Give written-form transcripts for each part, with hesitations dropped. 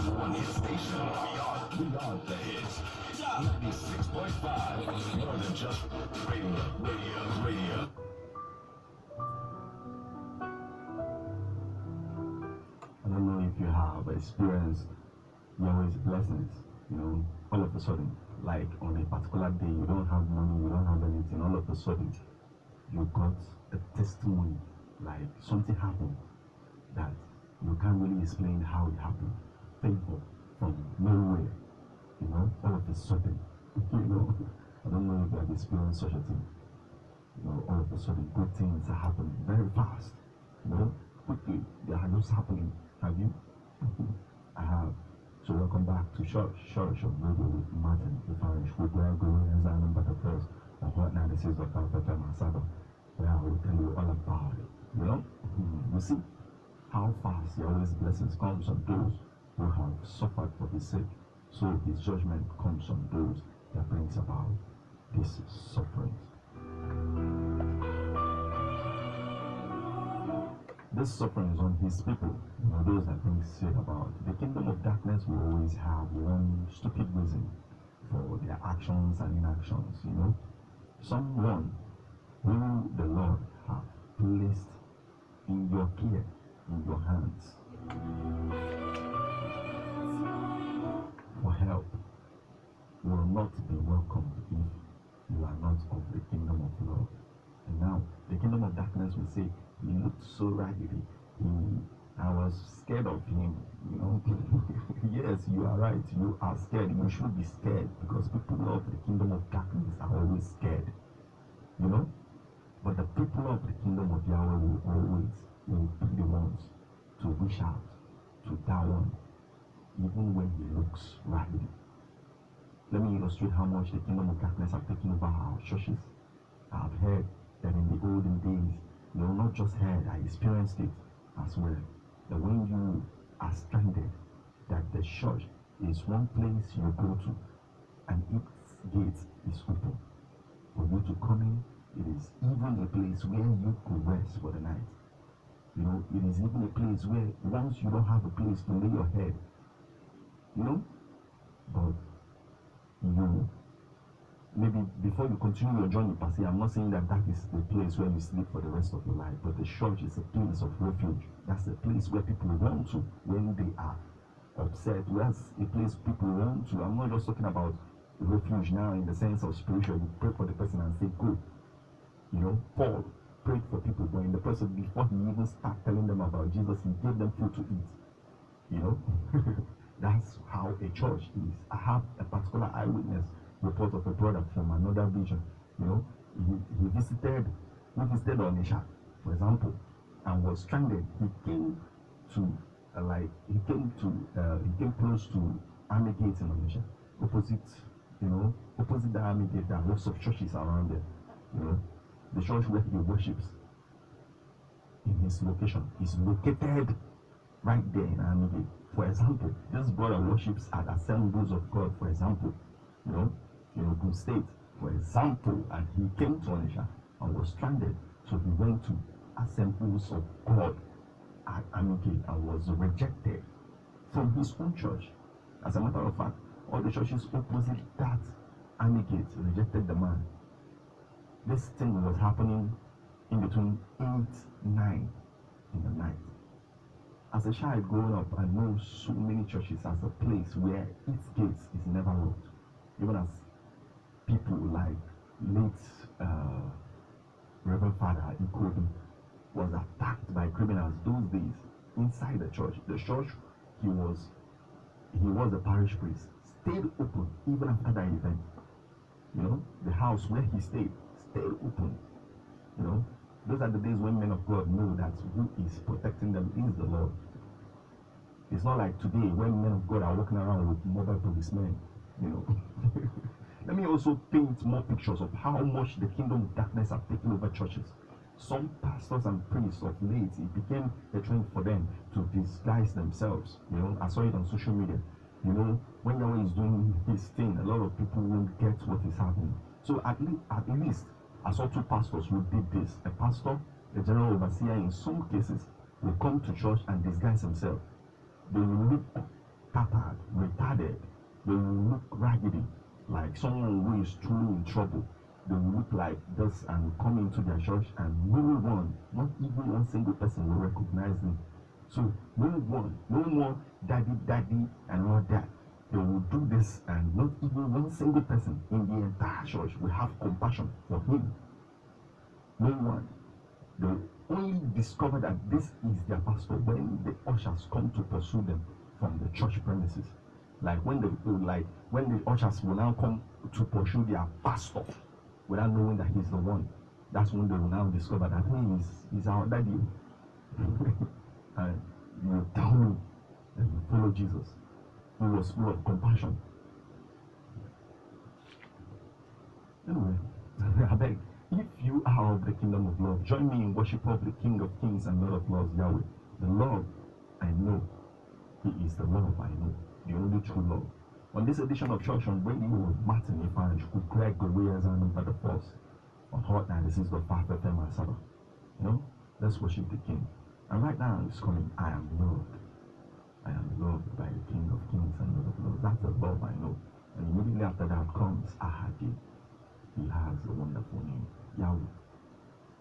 number one hit station. We are the hits. 96.5. More than just radio. I don't know if you have experienced Yahweh's blessings, all of a sudden, like on a particular day, you don't have money, you don't have anything, all of a sudden, you got a testimony, like something happened that you can't really explain how it happened. Favor from nowhere, all of a sudden, I don't know if you have experienced such a thing. All of a sudden, good things are happening very fast, quickly, they are just happening. Have you? I have. So welcome back to Church of Radio with Martin Ifarish. We're going as our number the first on Hot 96.5 FM Asaba, where I will tell you all about it. You see how fast Yahweh's blessings comes on those who have suffered for his sake. So his judgment comes on those that brings about this suffering. This suffering is on his people, those that things said about. The kingdom of darkness will always have one stupid reason for their actions and inactions, Someone who the Lord have placed in your care, in your hands, for help, will not be welcomed if you are not of the kingdom of love. And now, the kingdom of darkness will say, he looked so raggedy. I was scared of him, Yes, you are right. You are scared. You should be scared because people of the kingdom of darkness are always scared, But the people of the kingdom of Yahweh will be the ones to reach out to that one, even when he looks raggedy. Let me illustrate how much the kingdom of darkness have taken over our churches. I've heard that in the olden days, not just heard, I experienced it as well. That when you are stranded, that the church is one place you go to, and its gate is open for you to come in. It is even a place where you could rest for the night. It is even a place where once you don't have a place to lay your head, but maybe before you continue your journey, per se, I'm not saying that is the place where you sleep for the rest of your life, but the church is a place of refuge. That's the place where people run to when they are upset. That's a place people run to. I'm not just talking about refuge now in the sense of spiritual. You pray for the person and say, go. Paul prayed for people, but in the process, before he even started telling them about Jesus, he gave them food to eat. That's how a church is. I have a particular eyewitness report of a brother from another region. He visited Onisha, for example, and was stranded. He came close to Army Gate in Onisha, opposite the Army Gate. There are lots of churches around there. The church where he worships in his location is located right there in Army Gate. For example, this brother worships at Assemblies of God, for example, in Ogun State, for example, and he came to Onisha and was stranded. So he went to Assemblies of God at Army Gate and was rejected from his own church. As a matter of fact, all the churches opposite that Army Gate rejected the man. This thing was happening in between 8, 9 in the night. As a child growing up, I know so many churches as a place where its gates is never locked. Even as people like late Reverend Father Ikobi was attacked by criminals those days inside the church. The church he was a parish priest, stayed open even after that event. The house where he stayed open. Those are the days when men of God know that who is protecting them is the Lord. It's not like today when men of God are walking around with mobile policemen. Let me also paint more pictures of how much the kingdom of darkness have taken over churches. Some pastors and priests of late, it became a trend for them to disguise themselves. I saw it on social media. When Yahweh is doing his thing, a lot of people won't get what is happening. So at least I saw 2 pastors who did this. A pastor, a general overseer in some cases, will come to church and disguise himself. They will look tattered, retarded. They will look raggedy, like someone who is truly in trouble. They will look like this and come into their church, and no one, not even one single person, will recognize them. So no one, no more daddy, and all that. They will do this, and not even one single person in the entire church will have compassion for him. No one. They only discover that this is their pastor when the ushers come to pursue them from the church premises. Like when the ushers will now come to pursue their pastor without knowing that he's the one. That's when they will now discover that he's our daddy. And you tell me that you follow Jesus, who was full of compassion. Anyway, I beg, if you are of the kingdom of love, join me in worship of the King of Kings and Lord of Lords, Yahweh. The Lord I know, He is the love I know, the only true love. On this edition of Church on Radio with Martin Ifanchukwu, Greg Goreas and number the force on Hot 96.5 FM and Sabah. You know, let's worship the King. And right now it's coming, I am loved. I am loved by the King of Kings and Lord of Lords. That's the love I know. And immediately after that comes Ahadi. He has a wonderful name, Yahweh.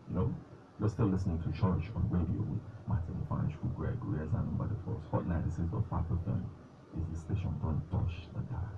You know, you're still listening to Church on Radio with Martin Ifanchukwu, Greg Goreas and number the force. Hot 96.5 FM is the station. Don't touch the dial.